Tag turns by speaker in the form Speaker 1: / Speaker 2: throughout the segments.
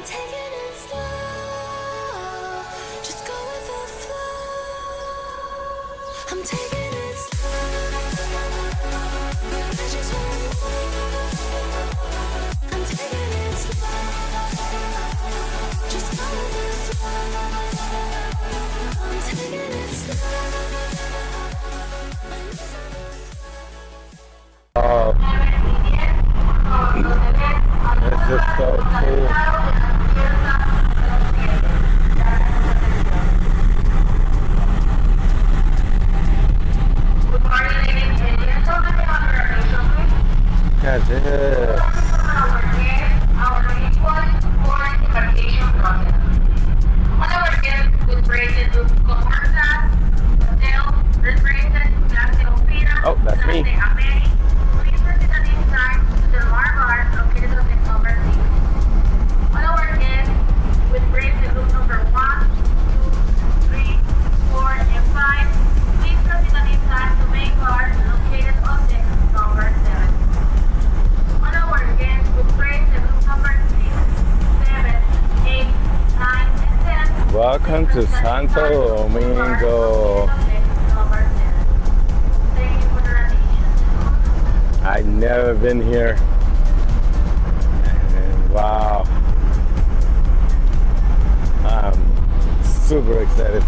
Speaker 1: taking it slow, just go with the flow. I'm taking it slow, but I just want more. I'm taking it slow, just go with the flow. I'm taking it slow.
Speaker 2: This is so cool. Look at this.
Speaker 3: Our equal for embarkation process. One of our guests would bring it to commercial, hotel, refrigerated, clase opera,
Speaker 2: Oh, that's me.
Speaker 3: clase ameni. Please proceed at this time to the bar located on the number 6. One of our guests would bring the room number 1, 2, 3, 4, and 5. Please proceed at this time to main bar located on the number 7. One of our guests would bring the room number 6, 7, 8, 9, and 10.
Speaker 2: Welcome to Santo Domingo. I've never been here. And wow. I'm super excited.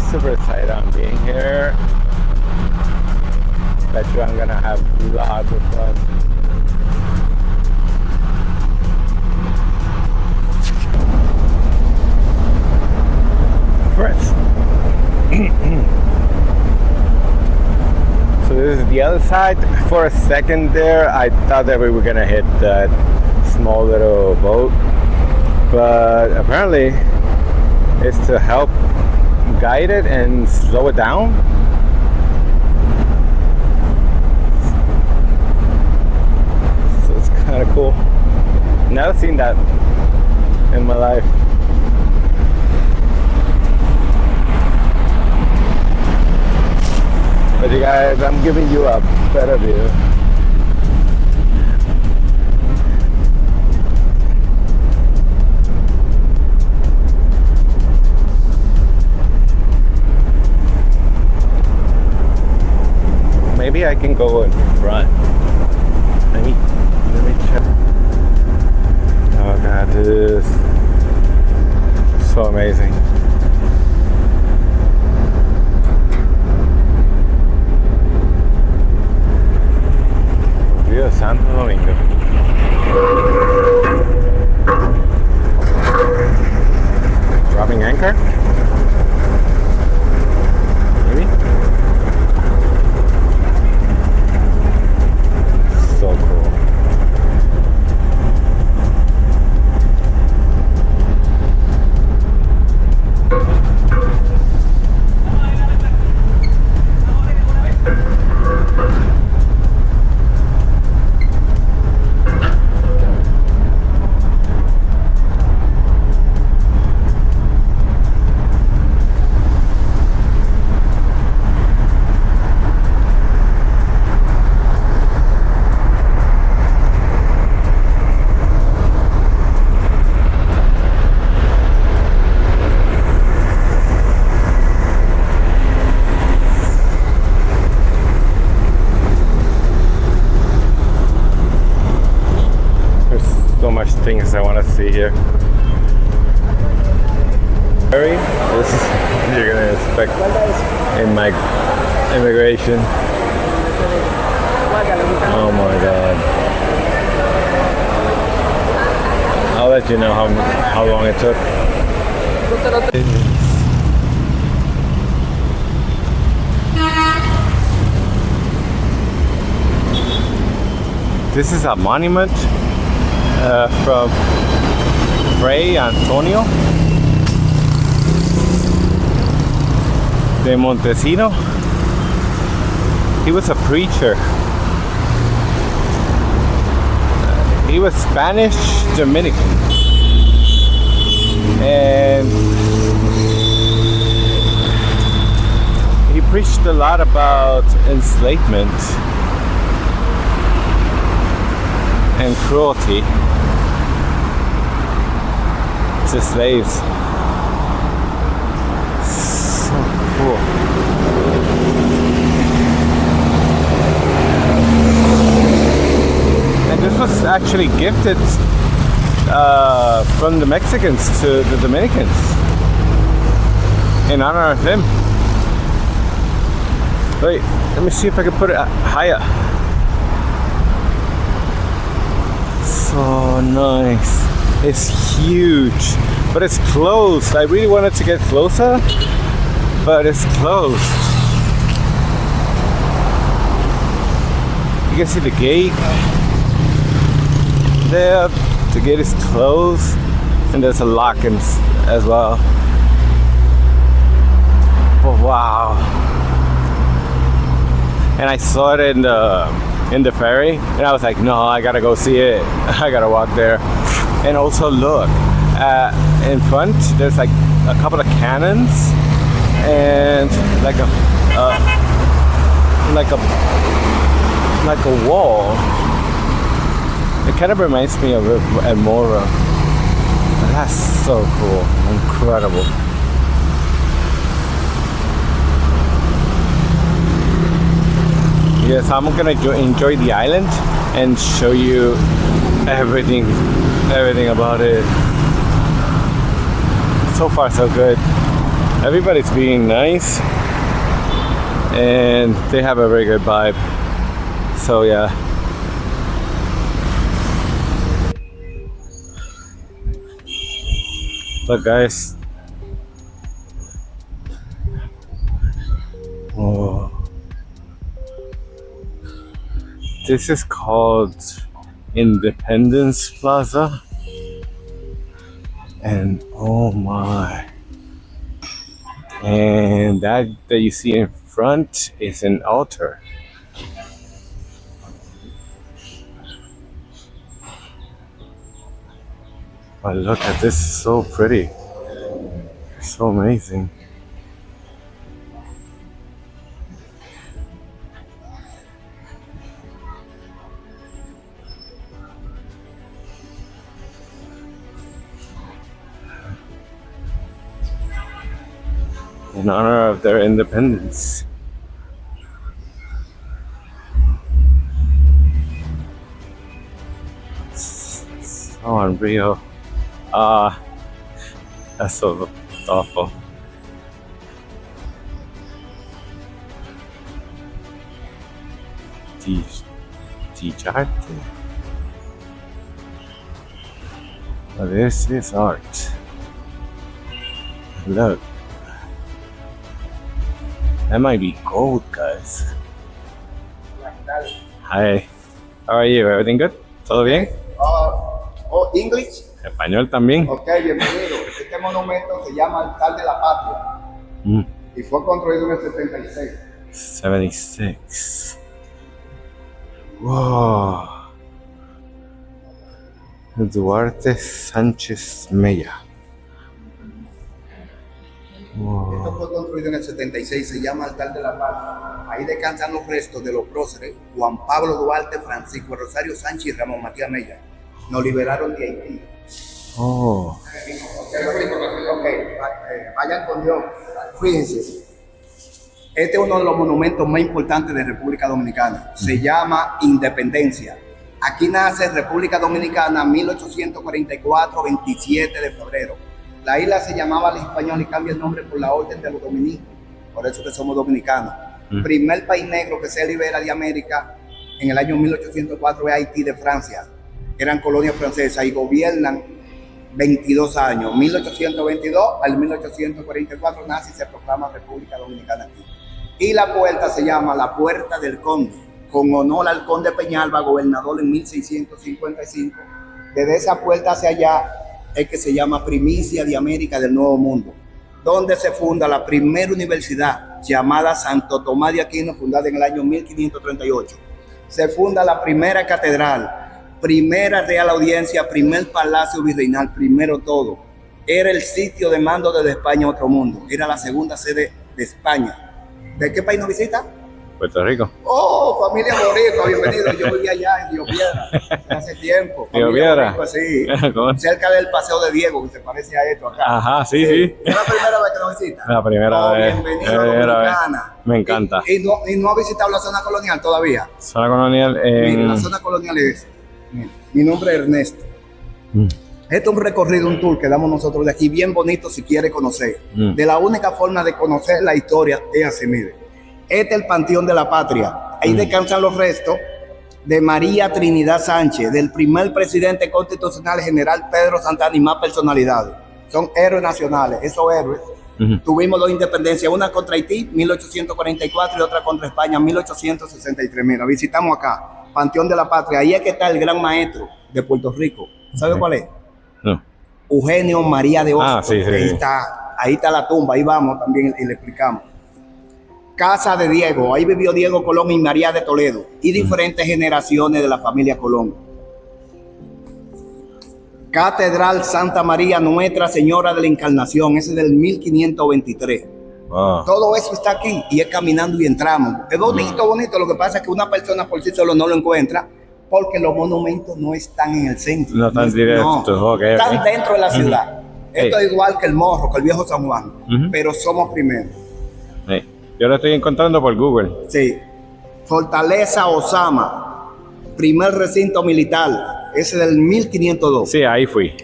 Speaker 2: Super excited on being here. Bet you I'm gonna have lots of fun. Friends. So this is the other side. For a second there, I thought that we were gonna hit that small little boat, but apparently it's to help guide it and slow it down. So it's kind of cool. Never seen that in my life. But you guys, I'm giving you a better view. Maybe I can go in front. Let me check. Oh God, this is so amazing. Rio Santo Domingo. Dropping anchor? Maybe? So cool. Things I want to see here. This is what you're gonna expect in my immigration. Oh my God! I'll let you know how long it took. This is a monument from Fray Antonio de Montesino. He was a preacher. He was Spanish Dominican, and he preached a lot about enslavement. and cruelty to slaves. So cool. And this was actually gifted from the Mexicans to the Dominicans in honor of them. Wait, let me see if I can put it higher. So nice. It's huge, but it's closed. I really wanted to get closer, but it's closed. You can see the gate there. The gate is closed, and there's a lock as well. Oh, wow. And I saw it in the ferry, and I was like, no, I gotta go see it. I gotta walk there. And also look, in front there's like a couple of cannons and like a wall. It kind of reminds me of Mora. That's so cool, incredible. Yes, I'm gonna enjoy the island and show you everything about it. So far so good. Everybody's being nice and they have a very good vibe. So yeah. Look guys. Oh. This is called Independence Plaza, and oh my, and that you see in front is an altar. But look at this, so pretty, so amazing. In honor of their independence. So unreal. That's so awful. Arte. Well, this is art. Look. That might be gold, guys. Hi. How are you? Everything good? ¿Todo bien?
Speaker 4: English.
Speaker 2: Español también.
Speaker 4: Ok, bienvenido. Este monumento se llama Altar de la Patria y fue construido en el 76.
Speaker 2: 76. Wow. Duarte Sánchez Mella. Wow.
Speaker 4: Esto fue construido en el 76, se llama Altar de la Patria. Ahí descansan los restos de los próceres Juan Pablo Duarte, Francisco Rosario Sánchez y Ramón Matías Mella. Nos liberaron de Haití.
Speaker 2: Oh.
Speaker 4: Vayan con Dios. Fíjense. Este es uno de los monumentos más importantes de República Dominicana. Se llama Independencia. Aquí nace República Dominicana 1844, 27 de febrero. La isla se llamaba La Española y cambia el nombre por la orden de los dominicos. Por eso que somos dominicanos. Primer país negro que se libera de América en el año 1804 es Haití de Francia. Eran colonias francesas y gobiernan 22 años. 1822 al 1844 nace y se proclama República Dominicana aquí. Y la puerta se llama la Puerta del Conde, con honor al conde Peñalba, gobernador en 1655. Desde esa puerta hacia allá es que se llama Primicia de América del Nuevo Mundo, donde se funda la primera universidad llamada Santo Tomás de Aquino, fundada en el año 1538. Se funda la primera catedral, primera real audiencia, primer palacio virreinal, primero todo. Era el sitio de mando desde España a otro mundo. Era la segunda sede de España. ¿De qué país nos visita?
Speaker 2: Puerto Rico.
Speaker 4: Oh, familia boricua, bienvenido. Yo vivía allá en Río Piedra hace tiempo.
Speaker 2: Río
Speaker 4: Familia
Speaker 2: Piedra.
Speaker 4: boricua, sí.
Speaker 2: ¿Cómo?
Speaker 4: Cerca del Paseo de Diego, que se parece a esto acá.
Speaker 2: Ajá, sí, sí.
Speaker 4: ¿Es la primera vez que nos visita?
Speaker 2: La primera vez.
Speaker 4: Bienvenido a
Speaker 2: La primera vez.
Speaker 4: Dominicana.
Speaker 2: Me encanta.
Speaker 4: Y no ha visitado la zona colonial todavía.
Speaker 2: Zona colonial
Speaker 4: Mire, la
Speaker 2: en...
Speaker 4: zona colonial es. Mire, mi nombre es Ernesto.
Speaker 2: Mm.
Speaker 4: Este es un recorrido, un tour que damos nosotros de aquí, bien bonito si quiere conocer.
Speaker 2: Mm.
Speaker 4: De la única forma de conocer la historia es así, mire. Este es el Panteón de la Patria. Ahí descansan los restos de María Trinidad Sánchez, del primer presidente constitucional general Pedro Santana y más personalidades. Son héroes nacionales, esos héroes. Tuvimos dos independencias, una contra Haití, 1844, y otra contra España, 1863. Mira, visitamos acá, Panteón de la Patria. Ahí es que está el gran maestro de Puerto Rico. ¿Sabe cuál es?
Speaker 2: No.
Speaker 4: Eugenio María de Hostos.
Speaker 2: Sí, sí.
Speaker 4: Ahí está la tumba, ahí vamos también y le explicamos. Casa de Diego, ahí vivió Diego Colón y María de Toledo y diferentes generaciones de la familia Colón. Catedral Santa María Nuestra Señora de la Encarnación, ese es del 1523.
Speaker 2: Wow.
Speaker 4: Todo eso está aquí y es caminando y entramos. Es bonito, bonito. Lo que pasa es que una persona por sí solo no lo encuentra porque los monumentos no están en el centro.
Speaker 2: No están directos, okay,
Speaker 4: están
Speaker 2: okay.
Speaker 4: dentro de la ciudad. Esto es igual que el Morro, que el viejo San Juan, pero somos primeros.
Speaker 2: Hey. Yo lo estoy encontrando por Google.
Speaker 4: Sí. Fortaleza Osama, primer recinto militar, ese del 1502.
Speaker 2: Sí, ahí fui.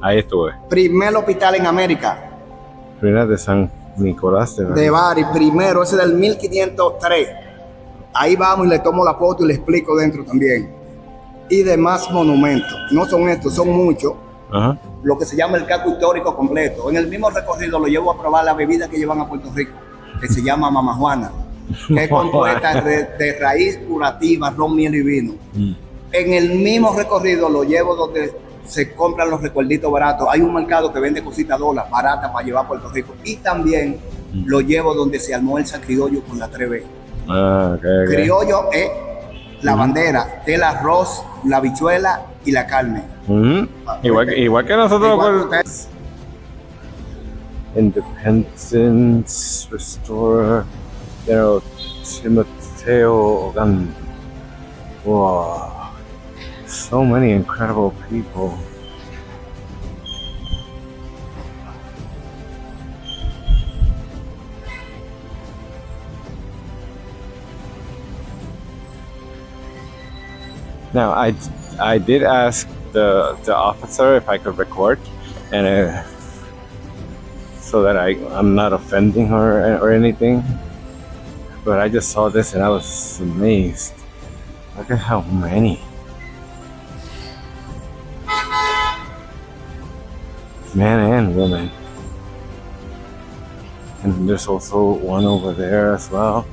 Speaker 2: Ahí estuve.
Speaker 4: Primer hospital en América,
Speaker 2: Ruinas de San Nicolás
Speaker 4: de Bari, primero, ese del 1503. Ahí vamos y le tomo la foto y le explico dentro también. Y demás monumentos. No son estos, son muchos.
Speaker 2: Ajá.
Speaker 4: Lo que se llama el casco histórico completo. En el mismo recorrido lo llevo a probar la bebida que llevan a Puerto Rico, que se llama Mama Juana, que es compuesta de raíz curativa, ron, miel y vino. En el mismo recorrido lo llevo donde se compran los recuerditos baratos. Hay un mercado que vende cositas dólares baratas para llevar a Puerto Rico. Y también lo llevo donde se almuerza criollo con la 3B.
Speaker 2: Okay.
Speaker 4: Criollo es la bandera, el arroz, la habichuela y la carne.
Speaker 2: Igual que nosotros.
Speaker 4: Igual que
Speaker 2: pues,
Speaker 4: ustedes.
Speaker 2: Independence, Restore, Timoteo. Wow. So many incredible people. Now, I did ask the officer if I could record, and so that I'm not offending her or anything. But I just saw this and I was amazed. Look at how many. Men and women. And there's also one over there as well.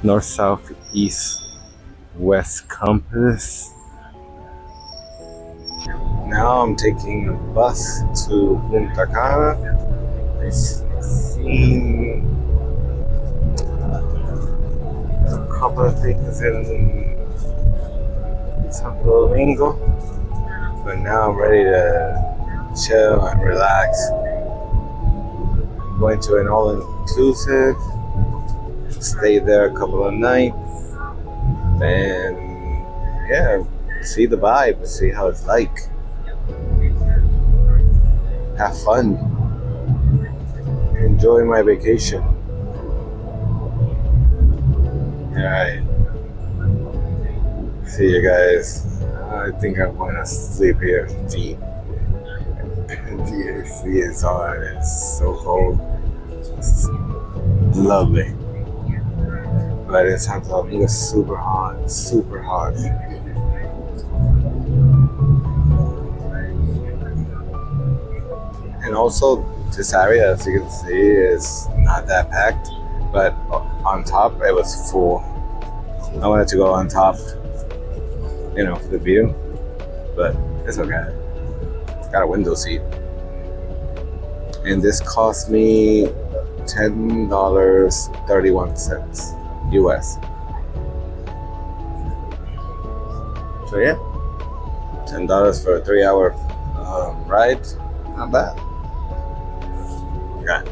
Speaker 2: North, south, east, west compass. Now I'm taking a bus to Punta Cana. I've seen a couple of things in Santo Domingo, but now I'm ready to chill and relax. Going to an all-inclusive, stay there a couple of nights, and yeah, see the vibe, see how it's like. Have fun. Enjoy my vacation. Alright. See you guys. I think I'm gonna sleep here. The AC is on. It's so cold. It's lovely. But in Santo Domingo, super hot. Super hot. And also, this area, as you can see, is not that packed, but on top, it was full. I wanted to go on top, for the view, but it's okay. Got a window seat. And this cost me $10.31 US. So yeah, $10 for a 3-hour ride, not bad. Okay.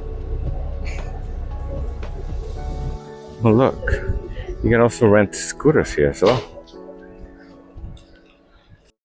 Speaker 2: Oh look, you can also rent scooters here as well.